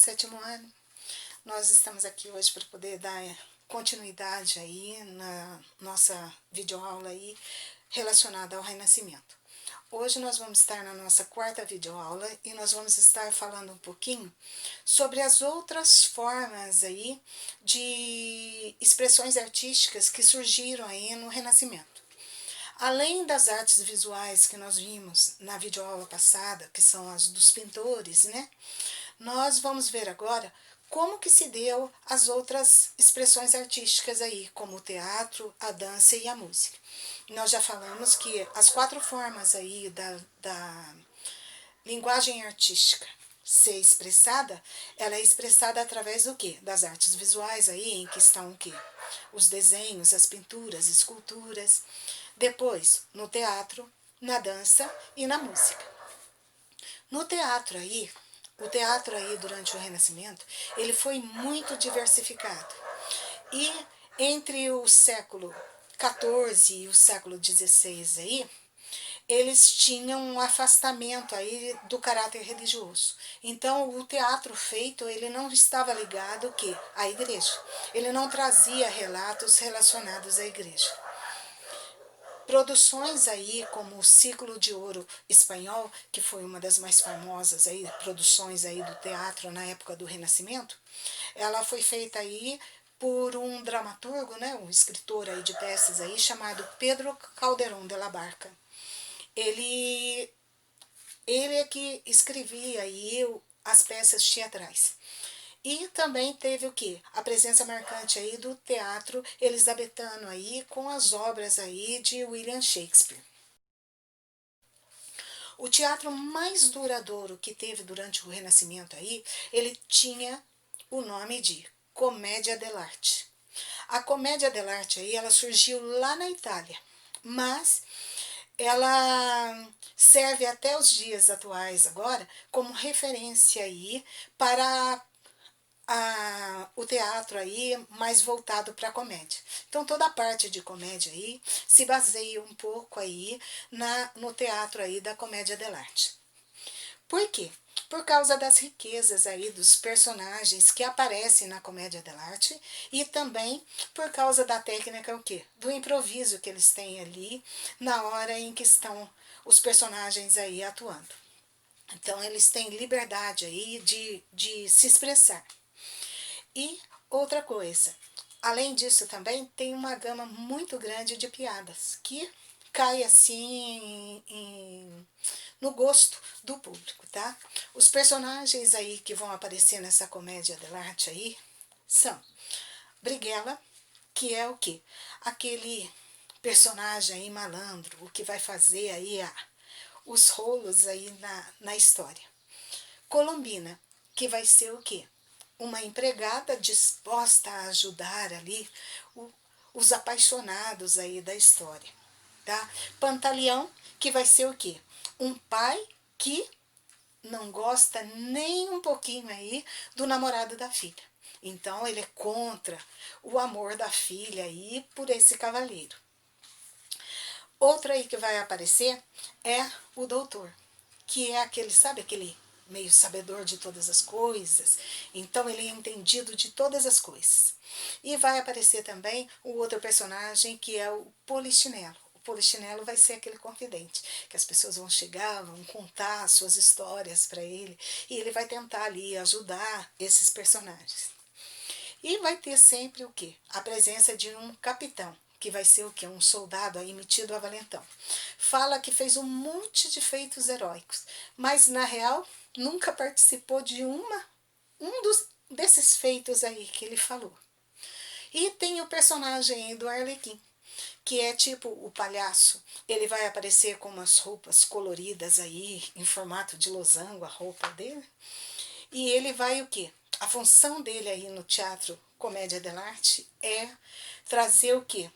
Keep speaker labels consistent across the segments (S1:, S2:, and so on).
S1: sétimo ano. Nós estamos aqui hoje para poder dar continuidade aí na nossa videoaula aí relacionada ao Renascimento. Hoje nós vamos estar na nossa quarta videoaula e nós vamos estar falando um pouquinho sobre as outras formas aí de expressões artísticas que surgiram aí no Renascimento. Além das artes visuais que nós vimos na videoaula passada, que são as dos pintores, né? Nós vamos ver agora como que se deu as outras expressões artísticas aí, como o teatro, a dança e a música. Nós já falamos que as quatro formas aí da linguagem artística ser expressada, ela é expressada através do quê? Das artes visuais aí, em que estão o quê? Os desenhos, as pinturas, esculturas. Depois, no teatro, na dança e na música. No teatro aí, o teatro aí durante o Renascimento, ele foi muito diversificado. E entre o século XIV e o século XVI aí, eles tinham um afastamento aí do caráter religioso. Então, o teatro feito, ele não estava ligado o quê? À igreja. Ele não trazia relatos relacionados à igreja. Produções aí como o Ciclo de Ouro Espanhol, que foi uma das mais famosas aí, produções aí do teatro na época do Renascimento, ela foi feita aí por um dramaturgo, né, um escritor aí de peças aí chamado Pedro Calderón de la Barca. Ele é que escrevia aí as peças teatrais. E também teve o quê? A presença marcante aí do teatro elisabetano aí com as obras aí de William Shakespeare. O teatro mais duradouro que teve durante o Renascimento aí, ele tinha o nome de Comédia dell'arte. A Comédia dell'arte aí, ela surgiu lá na Itália, mas ela serve até os dias atuais agora como referência aí para o teatro aí mais voltado para a comédia. Então toda a parte de comédia aí se baseia um pouco aí no teatro aí da comédia dell'arte. Por quê? Por causa das riquezas aí dos personagens que aparecem na comédia dell'arte e também por causa da técnica o quê? Do improviso que eles têm ali na hora em que estão os personagens aí atuando. Então eles têm liberdade aí de se expressar. E outra coisa, além disso também tem uma gama muito grande de piadas que cai assim no gosto do público, tá? Os personagens aí que vão aparecer nessa comédia dell'arte aí são Brighella, que é o quê? Aquele personagem aí malandro, o que vai fazer aí os rolos aí na história. Colombina, que vai ser o quê? Uma empregada disposta a ajudar ali os apaixonados aí da história, tá? Pantaleão, que vai ser o quê? Um pai que não gosta nem um pouquinho aí do namorado da filha. Então ele é contra o amor da filha aí por esse cavaleiro. Outra aí que vai aparecer é o doutor, que é aquele, sabe aquele meio sabedor de todas as coisas, então ele é entendido de todas as coisas. E vai aparecer também o outro personagem que é o Polichinelo. O Polichinelo vai ser aquele confidente, que as pessoas vão chegar, vão contar suas histórias para ele, e ele vai tentar ali ajudar esses personagens. E vai ter sempre o quê? A presença de um capitão, que vai ser o quê? Um soldado aí metido a valentão. Fala que fez um monte de feitos heróicos, mas na real nunca participou de desses feitos aí que ele falou. E tem o personagem do Arlequim, que é tipo o palhaço. Ele vai aparecer com umas roupas coloridas aí, em formato de losango, a roupa dele. E ele vai o quê? A função dele aí no teatro Comédia dell'arte é trazer o quê?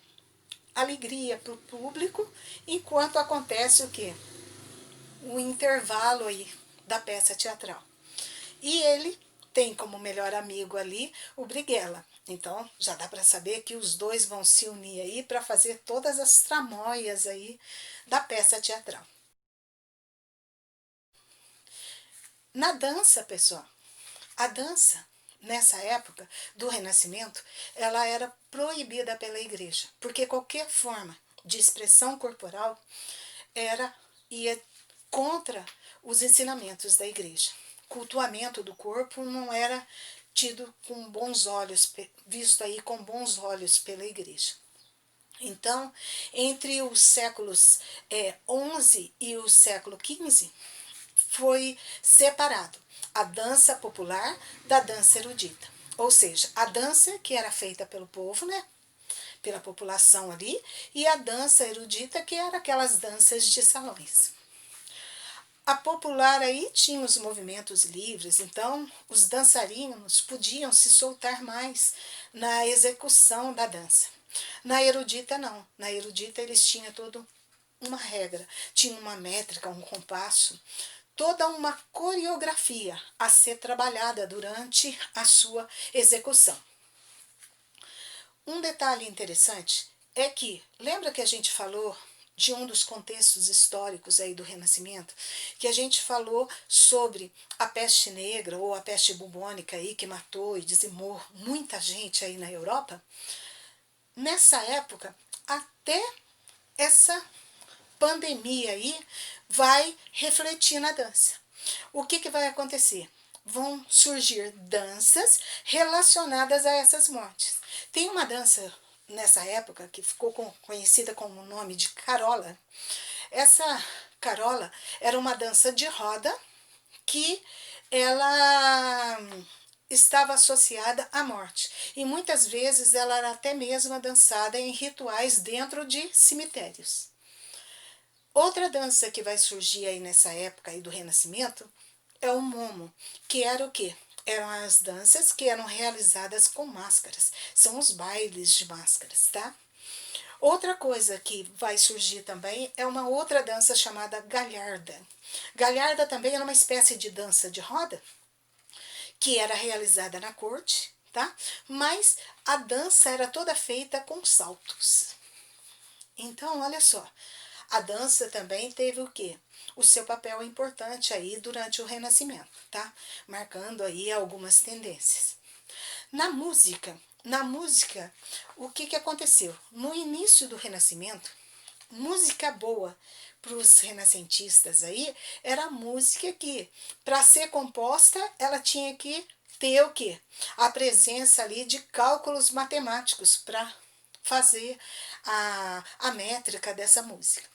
S1: Alegria para o público, enquanto acontece o quê? O intervalo aí da peça teatral. E ele tem como melhor amigo ali o Brighella. Então já dá para saber que os dois vão se unir aí para fazer todas as tramóias aí da peça teatral. Na dança, pessoal, A dança, nessa época do Renascimento, ela era proibida pela igreja, porque qualquer forma de expressão corporal ia contra os ensinamentos da igreja. Cultuamento do corpo não era tido com bons olhos, visto aí com bons olhos pela igreja. Então, entre os séculos 11 e o século 15, foi separado a dança popular da dança erudita. Ou seja, a dança que era feita pelo povo, né, pela população ali, e a dança erudita, que era aquelas danças de salões. A popular aí tinha os movimentos livres, então os dançarinos podiam se soltar mais na execução da dança. Na erudita, não. Na erudita, eles tinham toda uma regra, tinha uma métrica, um compasso, toda uma coreografia a ser trabalhada durante a sua execução. Um detalhe interessante é que, lembra que a gente falou de um dos contextos históricos aí do Renascimento, que a gente falou sobre a peste negra ou a peste bubônica aí que matou e dizimou muita gente aí na Europa? Nessa época, até essa pandemia aí vai refletir na dança. O que vai acontecer? Vão surgir danças relacionadas a essas mortes. Tem uma dança nessa época que ficou conhecida com o nome de carola. Essa carola era uma dança de roda que ela estava associada à morte. E muitas vezes ela era até mesmo dançada em rituais dentro de cemitérios. Outra dança que vai surgir aí nessa época aí do Renascimento é o momo, que era o quê? Eram as danças que eram realizadas com máscaras. São os bailes de máscaras, tá? Outra coisa que vai surgir também é uma outra dança chamada galharda. Galharda também era uma espécie de dança de roda, que era realizada na corte, tá? Mas a dança era toda feita com saltos. Então, olha só, a dança também teve o quê? O seu papel importante aí durante o Renascimento, tá? Marcando aí algumas tendências. Na música, o que aconteceu? No início do Renascimento, música boa para os renascentistas aí era música que, para ser composta, ela tinha que ter o quê? A presença ali de cálculos matemáticos para fazer a métrica dessa música.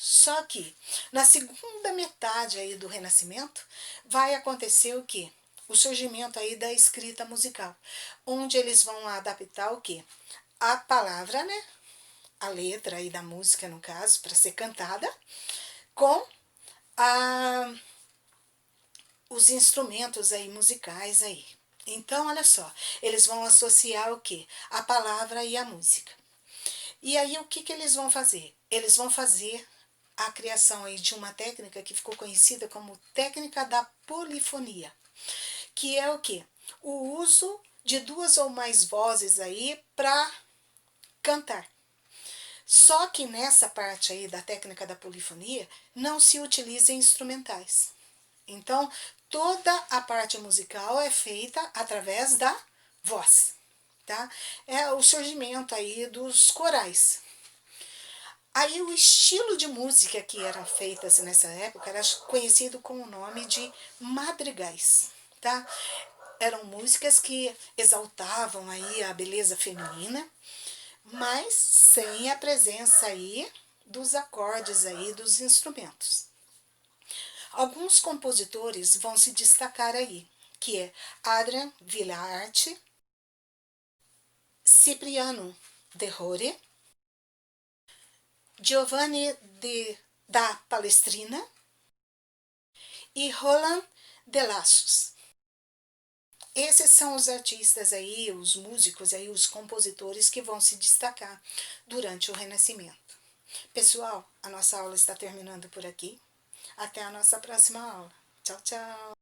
S1: Só que na segunda metade aí do Renascimento vai acontecer o quê? O surgimento aí da escrita musical, onde eles vão adaptar o quê? A palavra, né? A letra aí da música, no caso, para ser cantada, com os instrumentos aí musicais aí. Então, olha só, eles vão associar o quê? A palavra e a música. E aí, o que eles vão fazer? Eles vão fazer a criação aí de uma técnica que ficou conhecida como técnica da polifonia, que é o quê? O uso de duas ou mais vozes aí para cantar. Só que nessa parte aí da técnica da polifonia não se utiliza instrumentais. Então, toda a parte musical é feita através da voz, tá? É o surgimento aí dos corais. Aí o estilo de música que eram feitas nessa época era conhecido com o nome de madrigais, tá? Eram músicas que exaltavam aí a beleza feminina, mas sem a presença aí dos acordes aí dos instrumentos. Alguns compositores vão se destacar aí, que é Adrian Villaart, Cipriano de Rore, Giovanni da Palestrina e Roland de Lassus. Esses são os artistas aí, os músicos aí, os compositores que vão se destacar durante o Renascimento. Pessoal, a nossa aula está terminando por aqui. Até a nossa próxima aula. Tchau, tchau!